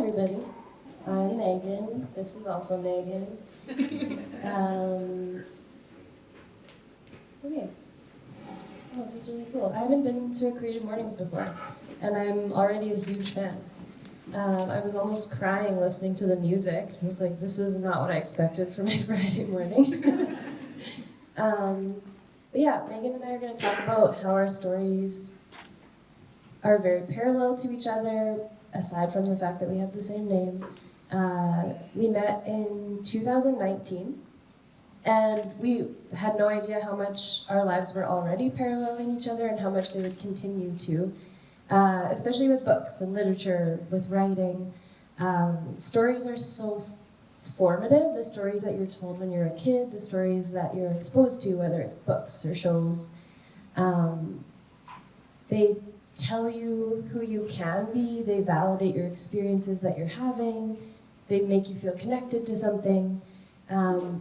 everybody. I'm Megan. This is also Megan. Okay. Oh, this is really cool. I haven't been to a Creative Mornings before, and I'm already a huge fan. I was almost crying listening to the music. I was like, this was not what I expected for my Friday morning. But yeah, Megan and I are going to talk about how our stories are very parallel to each other, aside from the fact that we have the same name. We met in 2019, and we had no idea how much our lives were already paralleling each other and how much they would continue to, especially with books and literature, with writing. Stories are so formative, the stories that you're told when you're a kid, the stories that you're exposed to, whether it's books or shows. They tell you who you can be, they validate your experiences that you're having, they make you feel connected to something,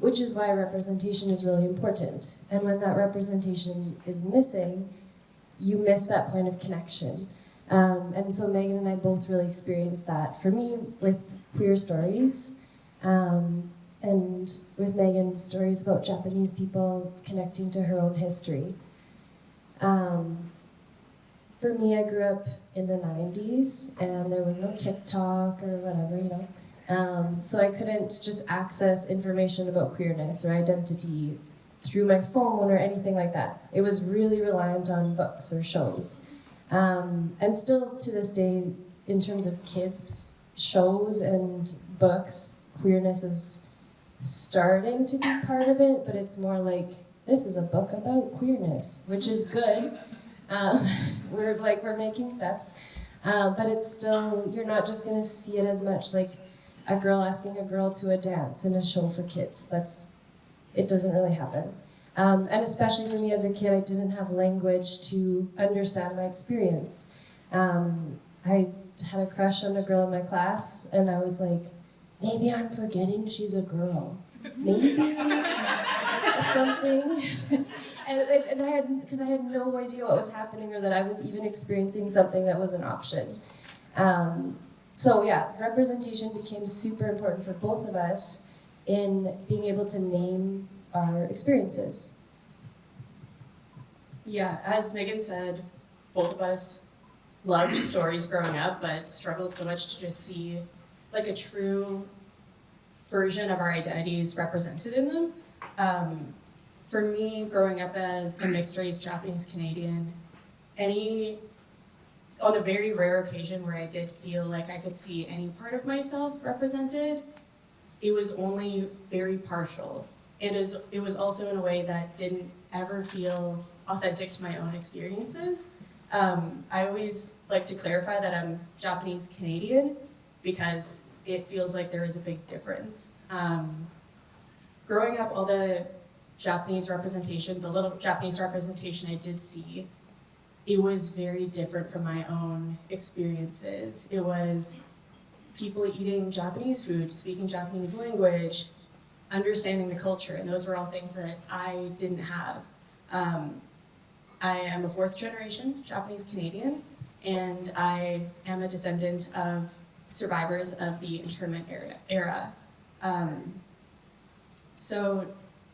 which is why representation is really important. And when that representation is missing, you miss that point of connection. And so Megan and I both really experienced that. For me, with queer stories, and with Megan, stories about Japanese people connecting to her own history. For me, I grew up in the 90s, and there was no TikTok or whatever, so I couldn't just access information about queerness or identity through my phone or anything like that. It was really reliant on books or shows. And still to this day, in terms of kids' shows and books, queerness is starting to be part of it, but it's more like, this is a book about queerness, which is good. We're making steps, but it's still, you're not just gonna see it as much like a girl asking a girl to a dance in a show for kids. It doesn't really happen. And especially for me as a kid, I didn't have language to understand my experience. I had a crush on a girl in my class, and I was like, maybe I'm forgetting she's a girl. Maybe something. and I had no idea what was happening or that I was even experiencing something that was an option. So yeah, representation became super important for both of us in being able to name our experiences. Yeah, as Megan said, both of us loved stories growing up, but struggled so much to just see like a true version of our identities represented in them. For me, growing up as a mixed race Japanese Canadian, on a very rare occasion where I did feel like I could see any part of myself represented, it was only very partial. And it was also in a way that didn't ever feel authentic to my own experiences. I always like to clarify that I'm Japanese Canadian because it feels like there is a big difference. Growing up, all the Japanese representation, the little Japanese representation I did see, it was very different from my own experiences. It was people eating Japanese food, speaking Japanese language, understanding the culture, and those were all things that I didn't have. I am a fourth generation Japanese Canadian, and I am a descendant of survivors of the internment era. So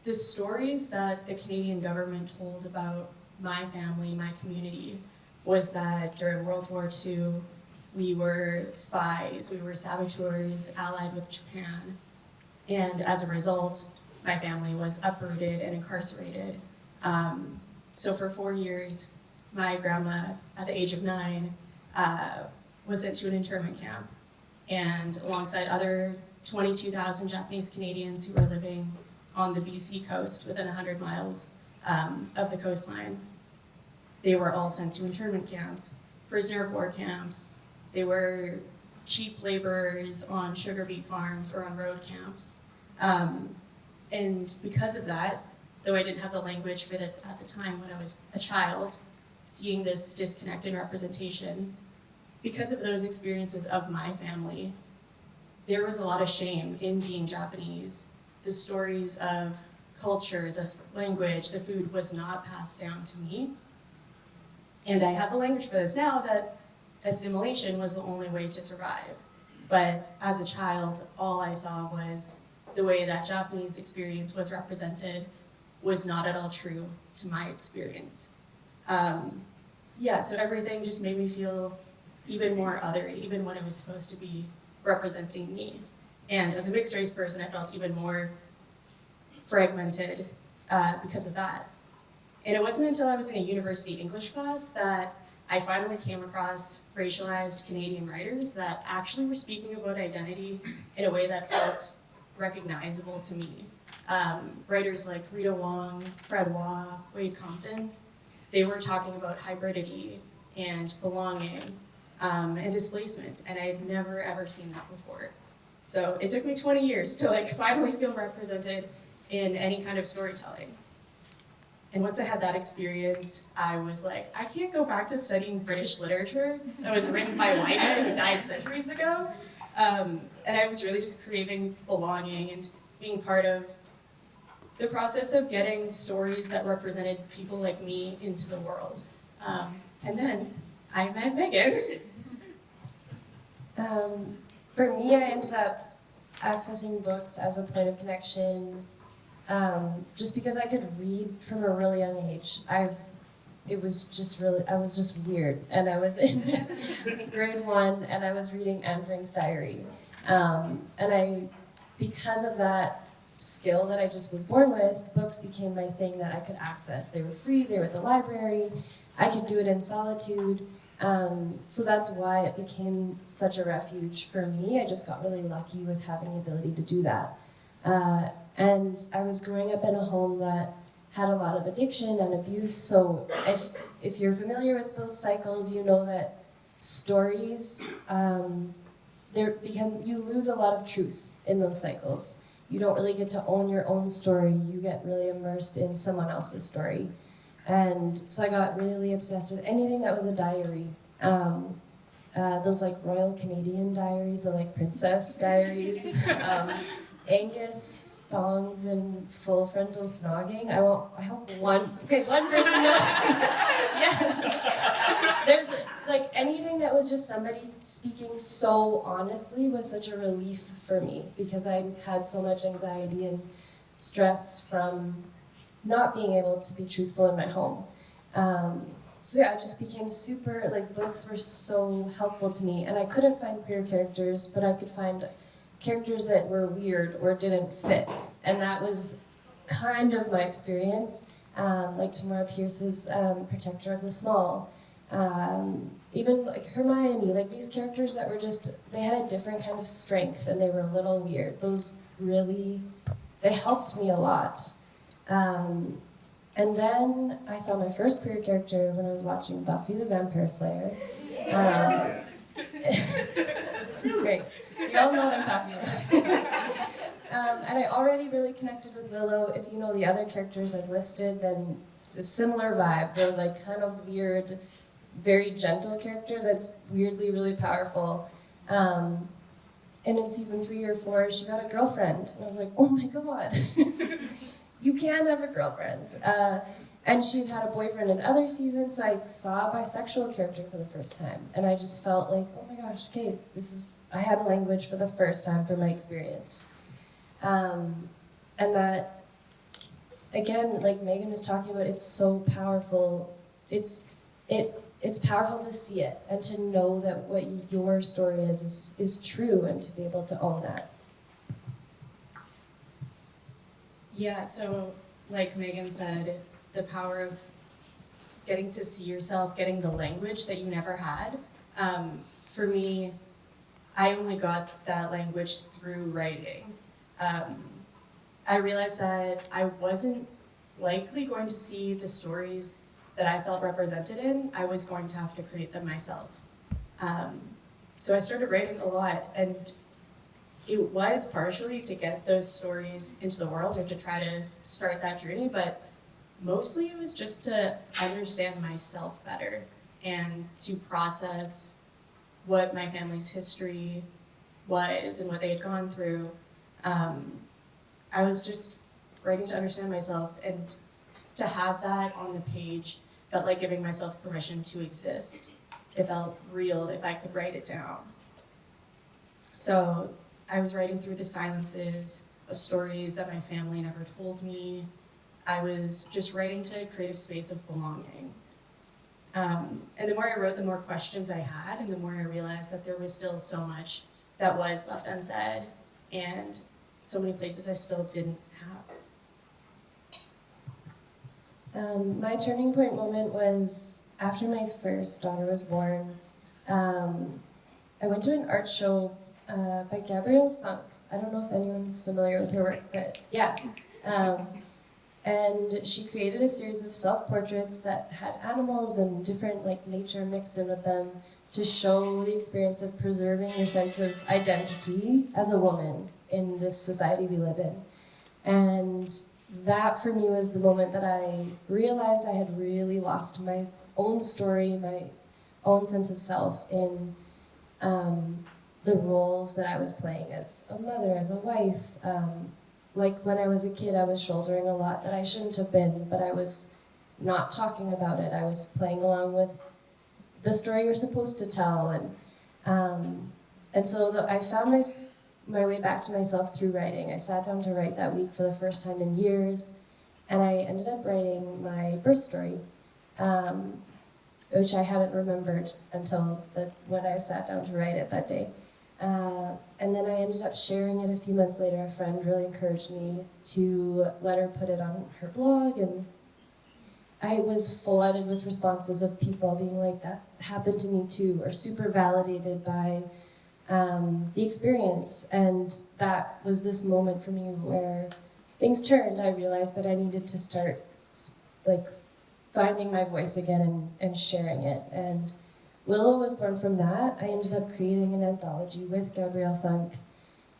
the stories that the Canadian government told about my family, my community, was that during World War II, we were spies, we were saboteurs allied with Japan. And as a result, my family was uprooted and incarcerated. So for 4 years, my grandma, at the age of 9, was sent to an internment camp. And alongside other 22,000 Japanese Canadians who were living on the BC coast within 100 miles of the coastline, they were all sent to internment camps, prisoner of war camps. They were cheap laborers on sugar beet farms or on road camps. And because of that, though I didn't have the language for this at the time when I was a child, seeing this disconnect in representation, because of those experiences of my family, there was a lot of shame in being Japanese. The stories of culture, the language, the food was not passed down to me. And I have the language for this now, that assimilation was the only way to survive. But as a child, all I saw was the way that Japanese experience was represented was not at all true to my experience. So everything just made me feel even more othered, even when it was supposed to be representing me. And as a mixed race person, I felt even more fragmented because of that. And it wasn't until I was in a university English class that I finally came across racialized Canadian writers that actually were speaking about identity in a way that felt recognizable to me. Writers like Rita Wong, Fred Waugh, Wade Compton, they were talking about hybridity and belonging and displacement, and I had never ever seen that before. So it took me 20 years to finally feel represented in any kind of storytelling. And once I had that experience, I was like, I can't go back to studying British literature that was written by white men who died centuries ago. And I was really just craving belonging and being part of the process of getting stories that represented people like me into the world. And then I met Meghan. For me, I ended up accessing books as a point of connection, just because I could read from a really young age. I was just weird, and I was in grade 1, and I was reading Anne Frank's diary, because of that skill that I just was born with, books became my thing that I could access. They were free, they were at the library, I could do it in solitude. So that's why it became such a refuge for me. I just got really lucky with having the ability to do that. And I was growing up in a home that had a lot of addiction and abuse, so if you're familiar with those cycles, you know that stories, you lose a lot of truth in those cycles. You don't really get to own your own story. You get really immersed in someone else's story. And so I got really obsessed with anything that was a diary. Those Royal Canadian diaries, the Princess diaries, Angus thongs and full frontal snogging. I hope one person knows. Yes. There's anything that was just somebody speaking so honestly was such a relief for me, because I had so much anxiety and stress from not being able to be truthful in my home. It just became super, books were so helpful to me, and I couldn't find queer characters, but I could find characters that were weird or didn't fit, and that was kind of my experience. Tamora Pierce's Protector of the Small, even Hermione, these characters that were they had a different kind of strength, and they were a little weird. Those really, they helped me a lot. And then I saw my first queer character when I was watching Buffy the Vampire Slayer. This is great. You all know what I'm talking about. And I already really connected with Willow. If you know the other characters I've listed, then it's a similar vibe. They're kind of weird, very gentle character that's weirdly really powerful. And in season 3 or 4, she got a girlfriend. And I was like, oh my god. You can have a girlfriend. And she'd had a boyfriend in other seasons, so I saw a bisexual character for the first time. And I just felt like, oh my gosh, okay, I had language for the first time for my experience. And that, again, Meghan was talking about, it's so powerful. It's powerful to see it and to know that what your story is true, and to be able to own that. Yeah, so like Meghan said, the power of getting to see yourself, getting the language that you never had. For me, I only got that language through writing. I realized that I wasn't likely going to see the stories that I felt represented in. I was going to have to create them myself. So I started writing a lot, and it was partially to get those stories into the world, or to try to start that journey, but mostly it was just to understand myself better and to process what my family's history was and what they had gone through. I was just writing to understand myself, and to have that on the page felt like giving myself permission to exist. It felt real if I could write it down. So I was writing through the silences of stories that my family never told me. I was just writing to a creative space of belonging. And the more I wrote, the more questions I had, and the more I realized that there was still so much that was left unsaid, and so many places I still didn't have. My turning point moment was after my first daughter was born. I went to an art show by Gabrielle Funk. I don't know if anyone's familiar with her work, but yeah. And she created a series of self-portraits that had animals and different like nature mixed in with them to show the experience of preserving your sense of identity as a woman in this society we live in. And that for me was the moment that I realized I had really lost my own story, my own sense of self in the roles that I was playing as a mother, as a wife. Like when I was a kid, I was shouldering a lot that I shouldn't have been, but I was not talking about it. I was playing along with the story you're supposed to tell, and so I found my way back to myself through writing. I sat down to write that week for the first time in years, and I ended up writing my birth story, which I hadn't remembered until when I sat down to write it that day. And then I ended up sharing it a few months later. A friend really encouraged me to let her put it on her blog, and I was flooded with responses of people being like, that happened to me too, or super validated by the experience. And that was this moment for me where things turned. I realized that I needed to start like finding my voice again and sharing it. And Willow was born from that. I ended up creating an anthology with Gabrielle Funk.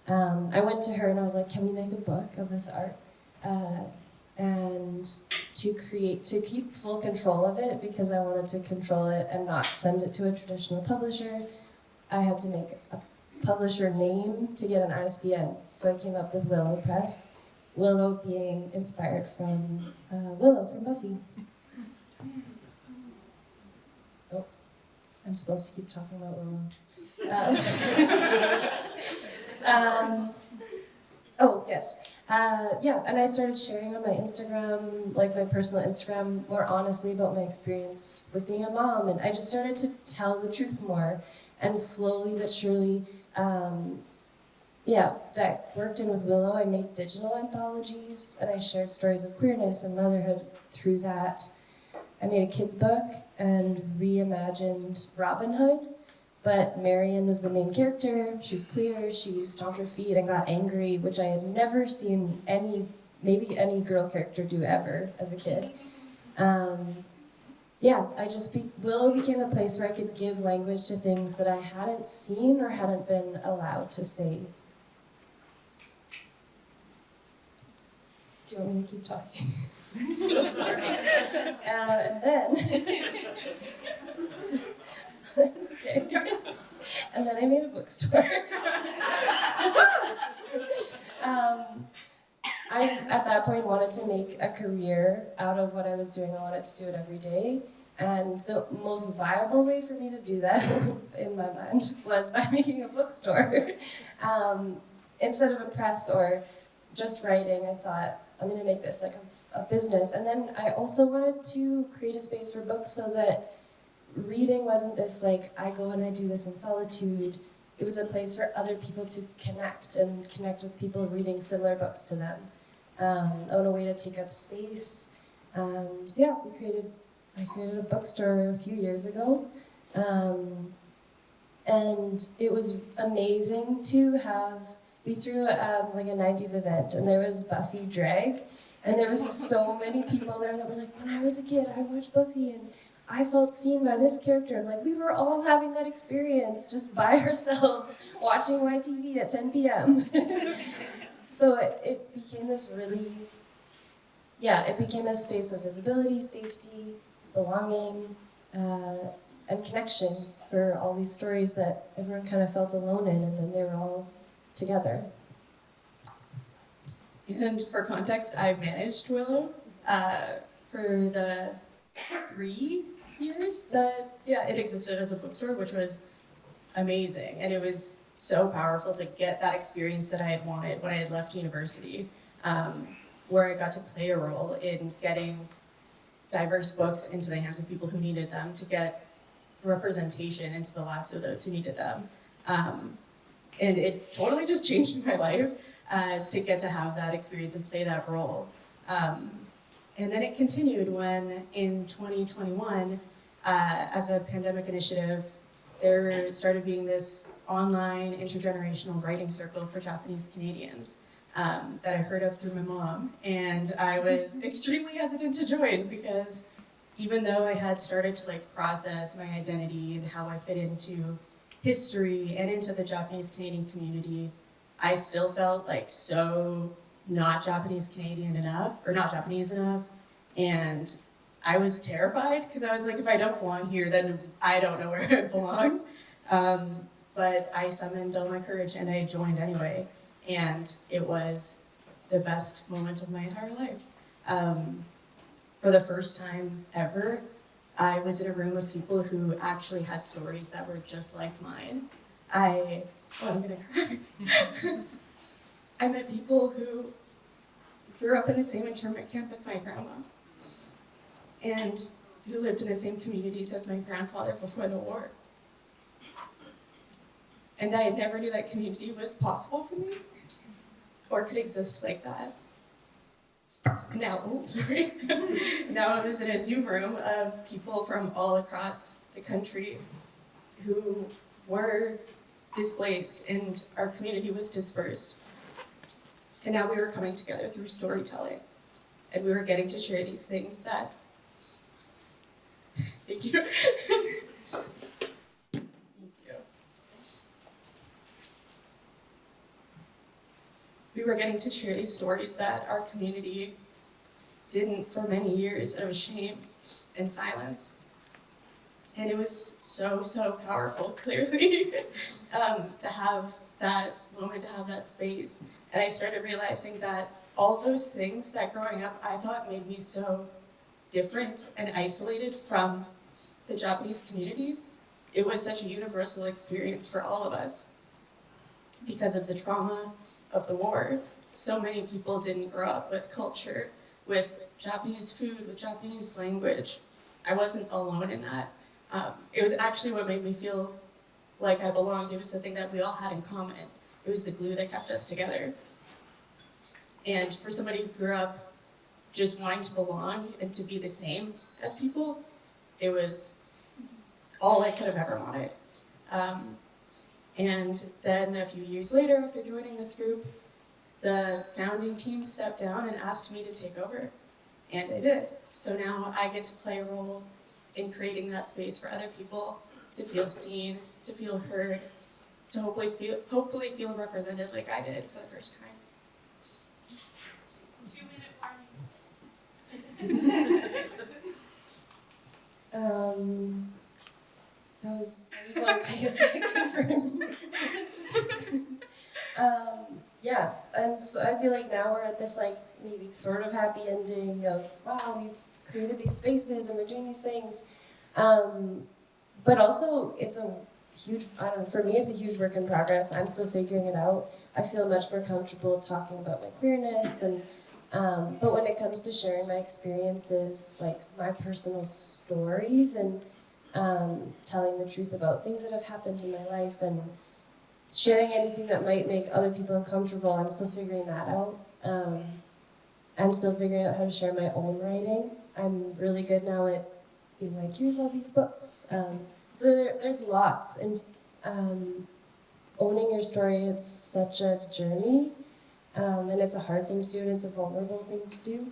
I went to her and I was like, can we make a book of this art? And to keep full control of it, because I wanted to control it and not send it to a traditional publisher, I had to make a publisher name to get an ISBN. So I came up with Willow Press, Willow being inspired from Willow from Buffy. Oh, I'm supposed to keep talking about Willow. Oh, yes. Yeah, and I started sharing on my Instagram, like my personal Instagram, more honestly about my experience with being a mom. And I just started to tell the truth more. And slowly but surely, that worked in with Willow. I made digital anthologies, and I shared stories of queerness and motherhood through that. I made a kid's book and reimagined Robin Hood. But Marion was the main character. She's queer. She stomped her feet and got angry, which I had never seen maybe any girl character do ever as a kid. Willow became a place where I could give language to things that I hadn't seen or hadn't been allowed to say. Do you want me to keep talking? So sorry. And then... Okay. And then I made a bookstore. I, at that point, wanted to make a career out of what I was doing. I wanted to do it every day. And the most viable way for me to do that, in my mind, was by making a bookstore. Instead of a press or just writing, I thought, I'm going to make this like a business. And then I also wanted to create a space for books so that reading wasn't this like, I go and I do this in solitude. It was a place for other people to connect with people reading similar books to them. On a way to take up space. I created a bookstore a few years ago. And it was amazing to have, we threw like a 90s event, and there was Buffy drag, and there was so many people there that were like, when I was a kid, I watched Buffy, and I felt seen by this character. And like, we were all having that experience just by ourselves, watching YTV at 10 p.m. So it became this really, it became a space of visibility, safety, belonging, and connection for all these stories that everyone kind of felt alone in, and then they were all together. And for context, I managed Willow for the 3 years that it existed as a bookstore, which was amazing. And it was so powerful to get that experience that I had wanted when I had left university, where I got to play a role in getting diverse books into the hands of people who needed them, to get representation into the lives of those who needed them. And it totally just changed my life to get to have that experience and play that role. And then it continued when in 2021, as a pandemic initiative, there started being this online intergenerational writing circle for Japanese Canadians that I heard of through my mom. And I was extremely hesitant to join because even though I had started to process my identity and how I fit into history and into the Japanese Canadian community, I still felt so not Japanese Canadian enough, or not Japanese enough. And I was terrified because I was like, if I don't belong here, then I don't know where I belong. But I summoned all my courage and I joined anyway. And it was the best moment of my entire life. For the first time ever, I was in a room of people who actually had stories that were just like mine. I'm gonna cry. I met people who grew up in the same internment camp as my grandma, and who lived in the same communities as my grandfather before the war. And I never knew that community was possible for me, or could exist like that. Now, now I was in a Zoom room of people from all across the country who were displaced, and our community was dispersed. And now we were coming together through storytelling, and we were getting to share these things that, thank you. Thank you. We were getting to share these stories that our community didn't for many years, out of shame and silence. And it was so, so powerful, clearly, to have that moment, to have that space. And I started realizing that all those things that growing up I thought made me so different and isolated from the Japanese community, it was such a universal experience for all of us. Because of the trauma of the war, so many people didn't grow up with culture, with Japanese food, with Japanese language. I wasn't alone in that. It was actually what made me feel like I belonged. It was the thing that we all had in common. It was the glue that kept us together. And for somebody who grew up just wanting to belong and to be the same as people, it was all I could have ever wanted. And then a few years later, after joining this group, the founding team stepped down and asked me to take over. And I did. So now I get to play a role in creating that space for other people to feel seen, to feel heard, to hopefully feel represented like I did for the first time. 2-minute warning. I just want to take a second for me. Yeah, and so I feel like now we're at this maybe sort of happy ending of, wow, we've created these spaces and we're doing these things. But also it's a huge, for me it's a huge work in progress. I'm still figuring it out. I feel much more comfortable talking about my queerness, and but when it comes to sharing my experiences, my personal stories, and telling the truth about things that have happened in my life, and sharing anything that might make other people uncomfortable, I'm still figuring that out. I'm still figuring out how to share my own writing. I'm really good now at being here's all these books. So there's lots, and owning your story, it's such a journey, and it's a hard thing to do, and it's a vulnerable thing to do.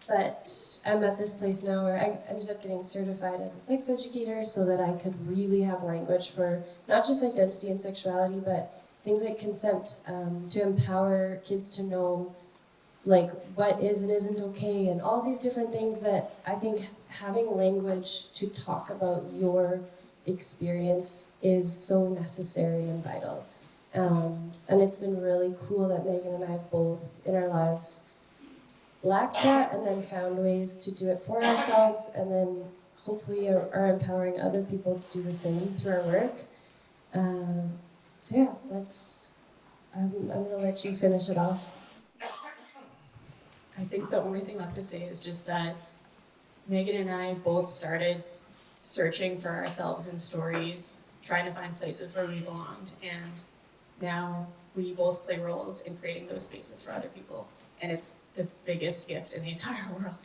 But I'm at this place now where I ended up getting certified as a sex educator so that I could really have language for not just identity and sexuality, but things like consent, to empower kids to know what is and isn't okay, and all these different things that I think having language to talk about your experience is so necessary and vital. And it's been really cool that Megan and I both in our lives lacked that and then found ways to do it for ourselves, and then hopefully are empowering other people to do the same through our work. So yeah, let's. I'm gonna let you finish it off. I think the only thing left to say is just that Megan and I both started searching for ourselves in stories, trying to find places where we belonged, and now we both play roles in creating those spaces for other people, and it's the biggest gift in the entire world.